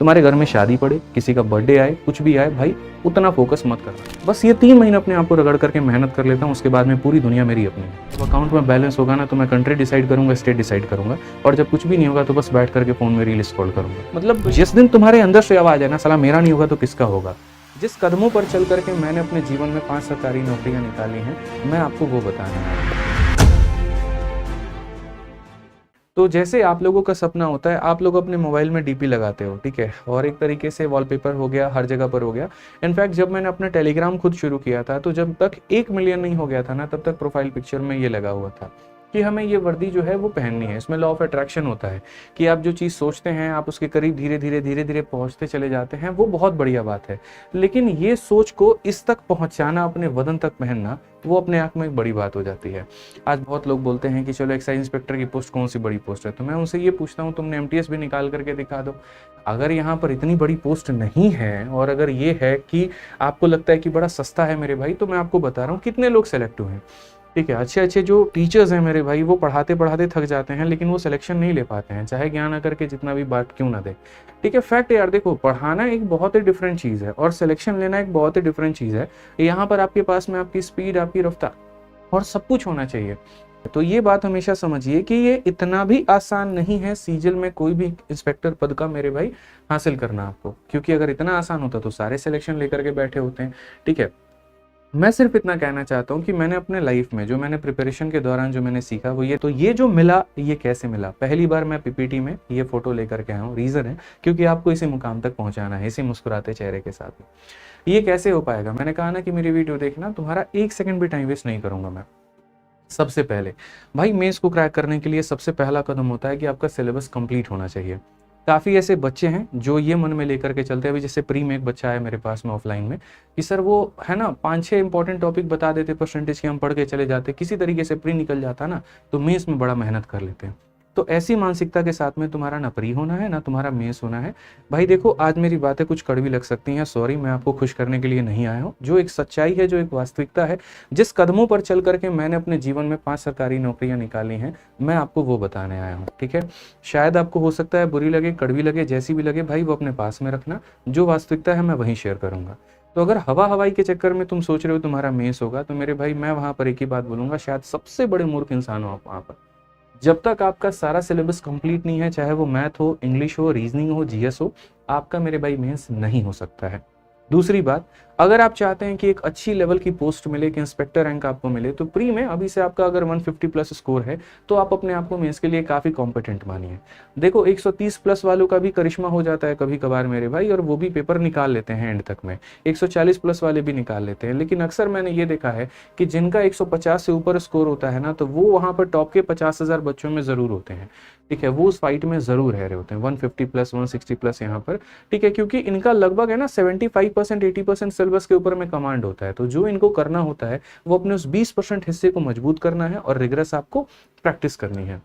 तुम्हारे घर में शादी पड़े, किसी का बर्थडे आए, कुछ भी आए भाई, उतना फोकस मत करना। बस ये 3 महीने अपने आप को रगड़ करके मेहनत कर लेता हूँ, उसके बाद में पूरी दुनिया मेरी अपनी है। तो अकाउंट में बैलेंस होगा ना तो मैं कंट्री डिसाइड करूंगा, स्टेट डिसाइड करूंगा, और जब कुछ भी नहीं होगा तो बस बैठ करके फोन में रील स्क्रॉल करूंगा। मतलब जिस दिन तुम्हारे अंदर से आवाज है ना, साला मेरा नहीं होगा तो किसका होगा, जिस कदमों पर चल करके मैंने अपने जीवन में 5 सरकारी नौकरियां निकाली हैं, मैं आपको वो बताना है। तो जैसे आप लोगों का सपना होता है, आप लोग अपने मोबाइल में डीपी लगाते हो, ठीक है, और एक तरीके से वॉलपेपर हो गया, हर जगह पर हो गया। इनफैक्ट जब मैंने अपना टेलीग्राम खुद शुरू किया था, तो जब तक 1 मिलियन नहीं हो गया था ना, तब तक प्रोफाइल पिक्चर में ये लगा हुआ था कि हमें ये वर्दी जो है वो पहननी है। इसमें लॉ ऑफ अट्रैक्शन होता है कि आप जो चीज़ सोचते हैं, आप उसके करीब धीरे धीरे पहुंचते चले जाते हैं। वो बहुत बढ़िया बात है, लेकिन ये सोच को इस तक पहुंचाना, अपने वतन तक पहनना, वो अपने आप में एक बड़ी बात हो जाती है। आज बहुत लोग बोलते हैं कि चलो एक्साइज इंस्पेक्टर की पोस्ट कौन सी बड़ी पोस्ट है, तो मैं उनसे ये पूछता हूँ, तुमने एमटीएस भी निकाल करके दिखा दो। अगर यहाँ पर इतनी बड़ी पोस्ट नहीं है, और अगर ये है कि आपको लगता है कि बड़ा सस्ता है मेरे भाई, तो मैं आपको बता रहा हूँ कितने लोग सेलेक्ट हुए हैं। ठीक है, अच्छे अच्छे जो टीचर्स हैं मेरे भाई, वो पढ़ाते पढ़ाते थक जाते हैं, लेकिन वो सिलेक्शन नहीं ले पाते हैं, चाहे ज्ञान आकर के जितना भी बात क्यों ना दे। ठीक है, फैक्ट यार, देखो, पढ़ाना एक बहुत ही डिफरेंट चीज़ है और सिलेक्शन लेना एक बहुत ही डिफरेंट चीज़ है। यहाँ पर आपके पास में आपकी स्पीड, आपकी रफ्तार और सब कुछ होना चाहिए। तो ये बात हमेशा समझिए कि ये इतना भी आसान नहीं है सीजल में कोई भी इंस्पेक्टर पद का मेरे भाई हासिल करना आपको, क्योंकि अगर इतना आसान होता तो सारे सिलेक्शन लेकर के बैठे होते हैं। ठीक है, मैं सिर्फ इतना कहना चाहता हूँ कि मैंने अपने लाइफ में जो मैंने प्रिपरेशन के दौरान जो मैंने सीखा वो ये, तो ये जो मिला, ये कैसे मिला। पहली बार मैं पीपीटी में ये फोटो लेकर के आया हूँ, रीजन है क्योंकि आपको इसी मुकाम तक पहुंचाना है, इसी मुस्कुराते चेहरे के साथ। ये कैसे हो पाएगा, मैंने कहा ना कि मेरी वीडियो देखना, तुम्हारा 1 सेकंड भी टाइम वेस्ट नहीं करूंगा मैं। सबसे पहले भाई, मेंस को क्रैक करने के लिए सबसे पहला कदम होता है कि आपका सिलेबस कंप्लीट होना चाहिए। काफ़ी ऐसे बच्चे हैं जो ये मन में लेकर के चलते हैं, अभी जैसे प्री में एक बच्चा आया मेरे पास में ऑफलाइन में, कि सर वो है ना 5-6 इंपॉर्टेंट टॉपिक बता देते परसेंटेज के, हम पढ़ के चले जाते, किसी तरीके से प्री निकल जाता ना, तो मेंस में बड़ा मेहनत कर लेते हैं। तो ऐसी मानसिकता के साथ में तुम्हारा ना प्री होना है, ना तुम्हारा मेंस होना है। भाई देखो, आज मेरी बातें कुछ कड़वी लग सकती हैं, सॉरी, मैं आपको खुश करने के लिए नहीं आया हूँ। जो एक सच्चाई है, जो एक वास्तविकता है, जिस कदमों पर चल करके मैंने अपने जीवन में 5 सरकारी नौकरियां निकाली हैं, मैं आपको वो बताने आया हूँ। ठीक है, शायद आपको हो सकता है बुरी लगे, कड़वी लगे, जैसी भी लगे भाई, वो अपने पास में रखना। जो वास्तविकता है मैं वहीं शेयर करूंगा। तो अगर हवा हवाई के चक्कर में तुम सोच रहे हो तुम्हारा मेंस होगा, तो मेरे भाई मैं वहां पर एक ही बात बोलूंगा, शायद सबसे बड़े मूर्ख इंसान हो आप वहां पर। जब तक आपका सारा सिलेबस कंप्लीट नहीं है, चाहे वो मैथ हो, इंग्लिश हो, रीजनिंग हो, जीएस हो, आपका मेरे भाई मेंस नहीं हो सकता है। दूसरी बात, अगर आप चाहते हैं कि एक अच्छी लेवल की पोस्ट मिले, कि इंस्पेक्टर रैंक आपको मिले, तो प्री में अभी से आपका अगर 150 प्लस स्कोर है, तो आप अपने आप को मेंस के लिए काफ़ी कॉम्पिटेंट मानिए। देखो, 130 प्लस वालों का भी करिश्मा हो जाता है कभी कभार मेरे भाई, और वो भी पेपर निकाल लेते हैं एंड तक में। 140 प्लस वाले भी निकाल लेते हैं, लेकिन अक्सर मैंने ये देखा है कि जिनका 150 से ऊपर स्कोर होता है ना, तो वो वहाँ पर टॉप के 50,000 बच्चों में ज़रूर होते हैं। ठीक है, वो उस फाइट में ज़रूर रह रहे होते हैं, 150 प्लस, 160 प्लस यहाँ पर। ठीक है, क्योंकि इनका लगभग है ना 75%, 80% सिलेबस के ऊपर में कमांड होता है। तो जो इनको करना होता है, वो अपने उस 20% हिस्से को मजबूत करना है और रिग्रेस आपको प्रैक्टिस करनी है।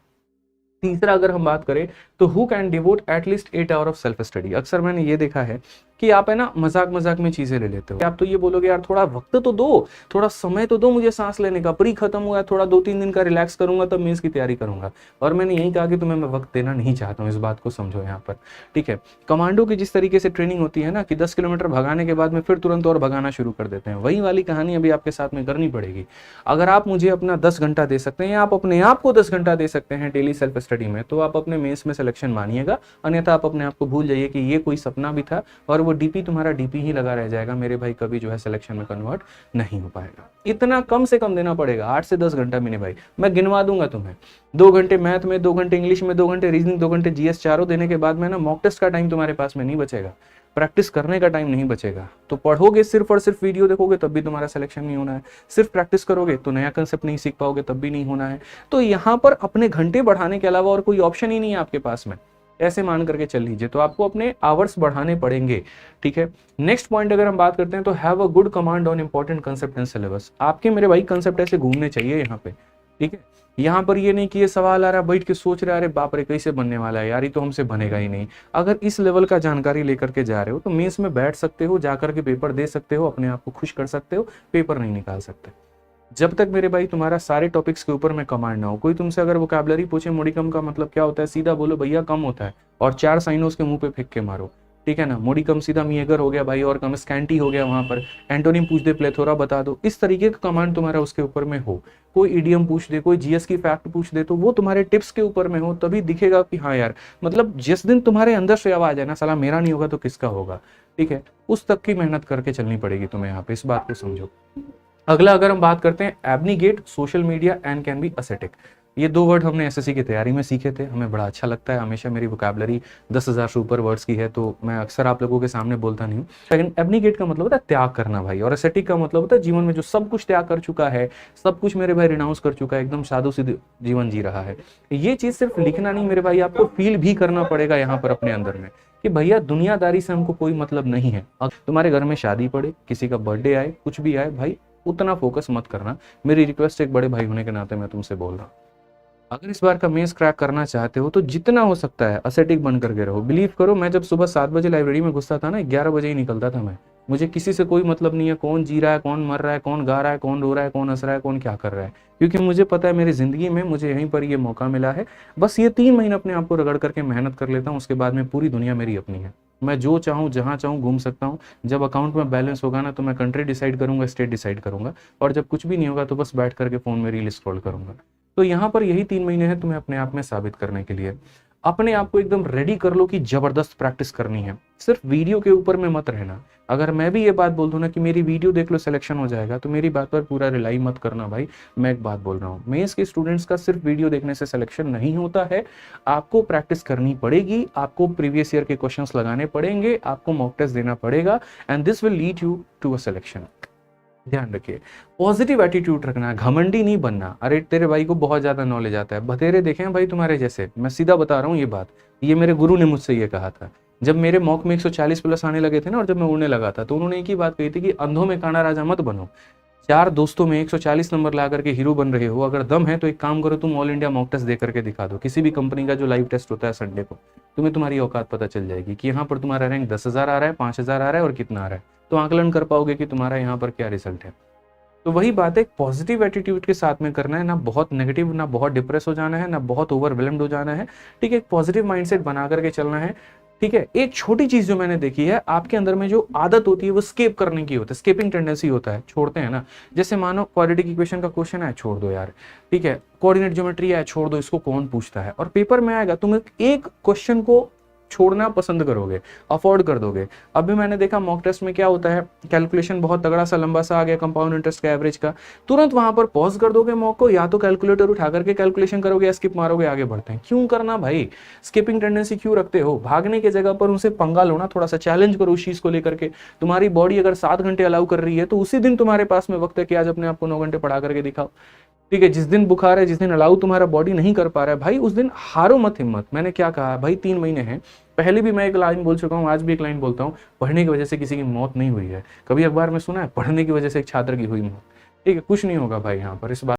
तीसरा अगर हम बात करें, तो who can devote at least 8 hour of self study. अक्सर मैंने ये देखा है कि आप है ना मजाक मजाक में चीजें ले लेते हो। आप तो ये बोलोगे यार थोड़ा वक्त तो दो, थोड़ा समय तो दो मुझे सांस लेने का, प्री खत्म हुआ है, थोड़ा 2-3 दिन का रिलैक्स करूंगा, तब मेंस की तैयारी करूंगा। और मैंने यही कहा कि तुम्हें मैं वक्त देना नहीं चाहता हूँ, इस बात को समझो यहाँ पर। ठीक है, कमांडो की जिस तरीके से ट्रेनिंग होती है ना, कि 10 किलोमीटर भगाने के बाद में फिर तुरंत और भगाना शुरू कर देते हैं, वही वाली कहानी अभी आपके साथ में करनी पड़ेगी। अगर आप मुझे अपना 10 घंटा दे सकते हैं, या आप अपने आप को 10 घंटा दे सकते हैं डेली सेल्फ स्टडी में, तो आप अपने मेंस में सिलेक्शन मानिएगा। अन्यथा आप अपने आप को भूल जाइए कि ये कोई सपना भी था, और वो डीपी तुम्हारा डीपी ही लगा रह जाएगा मेरे भाई, कभी जो है सिलेक्शन में कन्वर्ट नहीं हो पाएगा। इतना कम से कम देना पड़ेगा, 8 से 10 घंटा मेरे भाई, मैं गिनवा दूंगा तुम्हें। 2 घंटे मैथ में, 2 घंटे इंग्लिश में, 2 घंटे रीजनिंग, 2 घंटे जीएस, चारों देने के बाद में ना मॉक टेस्ट का टाइम तुम्हारे पास में नहीं बचेगा, प्रैक्टिस करने का टाइम नहीं बचेगा। तो पढ़ोगे सिर्फ और सिर्फ, वीडियो देखोगे तब भी तुम्हारा सिलेक्शन नहीं होना है, सिर्फ प्रैक्टिस करोगे तो नया कंसेप्ट नहीं सीख पाओगे, तब भी नहीं होना है। तो यहाँ पर अपने घंटे बढ़ाने के अलावा और कोई ऑप्शन ही नहीं है आपके पास में, ऐसे मान करके चल लीजिए। तो आपको अपने आवर्स बढ़ाने पड़ेंगे। ठीक है, नेक्स्ट पॉइंट अगर हम बात करते हैं, तो have a good command on important concept and syllabus. आपके मेरे भाई कंसेप्ट ऐसे घूमने चाहिए यहाँ पे। ठीक है, यहाँ पर ये नहीं कि ये सवाल आ रहा है, बैठ के सोच रहे अरे बाप रे कैसे बनने वाला है यार, ये तो हमसे बनेगा ही नहीं। अगर इस लेवल का जानकारी लेकर के जा रहे हो, तो मेंस में बैठ सकते हो, जाकर के पेपर दे सकते हो, अपने आप को खुश कर सकते हो, पेपर नहीं निकाल सकते जब तक मेरे भाई तुम्हारा सारे टॉपिक्स के ऊपर में कमांड ना हो। कोई तुमसे अगर वोकैबुलरी पूछे, मोडिकम का मतलब क्या होता है, सीधा बोलो भैया कम होता है, और 4 साइनों उसके मुंह पे फेंक के मारो। ठीक है ना, मोडी कम सीधा मिएगर हो गया भाई, और कम स्कैंटी हो गया, वहां पर एंटोनिम पूछ दे, प्लेथोरा बता दो, इस तरीके का कमांड तुम्हारा उसके ऊपर में हो। कोई इडियम पूछ दे, कोई जीएस की फैक्ट पूछ दे, तो वो तुम्हारे टिप्स के ऊपर में हो, तभी दिखेगा कि हाँ यार, मतलब जिस दिन तुम्हारे अंदर से आवाज है ना, साला मेरा नहीं होगा तो किसका होगा, ठीक है, उस तक की मेहनत करके चलनी पड़ेगी तुम्हें, यहाँ पे इस बात को समझो। अगला अगर हम बात करते हैं, abnegate social media and can be ascetic. ये 2 वर्ड हमने एसएससी की तैयारी में सीखे थे, हमें बड़ा अच्छा लगता है, हमेशा मेरी वोकैबुलरी 10,000 से ऊपर वर्ड्स की है, तो मैं अक्सर आप लोगों के सामने बोलता नहीं हूँ। लेकिन एब्निगेट का मतलब होता है त्याग करना भाई, और एसेटिक का मतलब होता है जीवन में जो सब कुछ त्याग कर चुका है, सब कुछ मेरे भाई रिनाउंस कर चुका है, एकदम साधु सीधे जीवन जी रहा है। ये चीज सिर्फ लिखना नहीं मेरे भाई, आपको फील भी करना पड़ेगा यहाँ पर अपने अंदर में, कि भैया दुनियादारी से हमको कोई मतलब नहीं है। अब तुम्हारे घर में शादी पड़े, किसी का बर्थडे आए, कुछ भी आए भाई, उतना फोकस मत करना, मेरी रिक्वेस्ट एक बड़े भाई होने के नाते मैं तुमसे बोल रहा हूँ। अगर इस बार का मेंस क्रैक करना चाहते हो तो जितना हो सकता है असेटिक बन करके रहो। बिलीव करो, मैं जब सुबह 7 बजे लाइब्रेरी में घुसता था ना, 11 बजे ही निकलता था मैं। मुझे किसी से कोई मतलब नहीं है, कौन जी रहा है, कौन मर रहा है, कौन गा रहा है, कौन रो रहा है, कौन हंस रहा है, कौन क्या कर रहा है, क्योंकि मुझे पता है मेरी जिंदगी में मुझे यहीं पर ये मौका मिला है। बस ये 3 महीने अपने आप को रगड़ करके मेहनत कर लेता हूँ, उसके बाद में पूरी दुनिया मेरी अपनी है। मैं जो चाहूँ जहाँ चाहूँ घूम सकता हूँ। जब अकाउंट में बैलेंस होगा ना, तो मैं कंट्री डिसाइड करूंगा, स्टेट डिसाइड करूंगा, और जब कुछ भी नहीं होगा तो बस बैठ करके फोन में रील स्क्रॉल करूंगा। तो यहाँ पर यही 3 महीने हैं तुम्हें अपने आप में साबित करने के लिए। अपने आप को एकदम रेडी कर लो कि जबरदस्त प्रैक्टिस करनी है, सिर्फ वीडियो के ऊपर में मत रहना। अगर मैं भी ये बात बोल दूं ना कि मेरी वीडियो देख लो सिलेक्शन हो जाएगा, तो मेरी बात पर पूरा रिलाई मत करना भाई। मैं एक बात बोल रहा हूँ, मेंस के स्टूडेंट्स का सिर्फ वीडियो देखने से सिलेक्शन नहीं होता है, आपको प्रैक्टिस करनी पड़ेगी, आपको प्रीवियस ईयर के क्वेश्चंस लगाने पड़ेंगे, आपको मॉक टेस्ट देना पड़ेगा, and this will lead you to a selection. ध्यान रखिए, पॉजिटिव एटीट्यूड रखना, घमंडी नहीं बनना। अरे तेरे भाई को बहुत ज्यादा नॉलेज आता है, बतेरे देखे हैं भाई तुम्हारे जैसे, मैं सीधा बता रहा हूँ ये बात, ये मेरे गुरु ने मुझसे ये कहा था। जब मेरे मॉक में 140 प्लस आने लगे थे ना, और जब मैं उड़ने लगा था, तो उन्होंने एक ही बात कही थी कि अंधों में काना राजा मत बनो। 4 दोस्तों में 140 नंबर ला करके हीरो बन रहे हो, अगर दम है तो एक काम करो, तुम ऑल इंडिया मॉक टेस्ट दे करके दिखा दो, किसी भी कंपनी का जो लाइव टेस्ट होता है संडे को, तुम्हें तुम्हारी औकात पता चल जाएगी कि यहाँ पर तुम्हारा रैंक 10,000 आ रहा है, 5,000 आ रहा है, और कितना आ रहा है, तो आकलन कर पाओगे कि तुम्हारा यहाँ पर क्या रिजल्ट है। तो वही बात है, पॉजिटिव एटीट्यूड के साथ में करना है, ना बहुत नेगेटिव, ना बहुत डिप्रेस हो जाना है, ना बहुत ओवरवेलम्ड हो जाना है, ठीक है। एक पॉजिटिव माइंडसेट बना करके चलना है, ठीक है। एक छोटी चीज जो मैंने देखी है, आपके अंदर में जो आदत होती है वो स्केप करने की होती है, स्केपिंग टेंडेंसी होता है, छोड़ते हैं ना। जैसे मानो क्वाड्रेटिक इक्वेशन का क्वेश्चन है, छोड़ दो यार, ठीक है। कोऑर्डिनेट ज्योमेट्री है, छोड़ दो, इसको कौन पूछता है, और पेपर में आएगा, तुम एक क्वेश्चन को छोड़ना पसंद करोगे, अफोर्ड कर दोगे। अभी मैंने देखा मॉक टेस्ट में क्या होता है, कैलकुलेशन बहुत तगड़ा सा लंबा सा आ गया, कंपाउंड इंटरेस्ट का एवरेज का, तुरंत वहां पर पॉज कर दोगे मॉक को, या तो कैलकुलेटर उठा करके कैलकुलेशन करोगे, या स्किप मारोगे, आगे बढ़ते हैं। क्यों करना भाई, स्किपिंग टेंडेंसी क्यों रखते हो? भागने की जगह पर उनसे पंगा लो ना, थोड़ा सा चैलेंज करो उस चीज को लेकर के। तुम्हारी बॉडी अगर 7 घंटे अलाउ कर रही है, तो उसी दिन तुम्हारे पास में वक्त है कि आज अपने आप को 9 घंटे पढ़ा करके दिखाओ, ठीक है। जिस दिन बुखार है, जिस दिन अलाउ तुम्हारा बॉडी नहीं कर पा रहा है भाई, उस दिन हारो मत हिम्मत। मैंने क्या कहा भाई, 3 महीने हैं, पहले भी मैं एक लाइन बोल चुका हूँ, आज भी एक लाइन बोलता हूँ, पढ़ने की वजह से किसी की मौत नहीं हुई है। कभी अखबार में सुना है पढ़ने की वजह से एक छात्र की हुई मौत? ठीक है, कुछ नहीं होगा भाई यहाँ पर, इस बात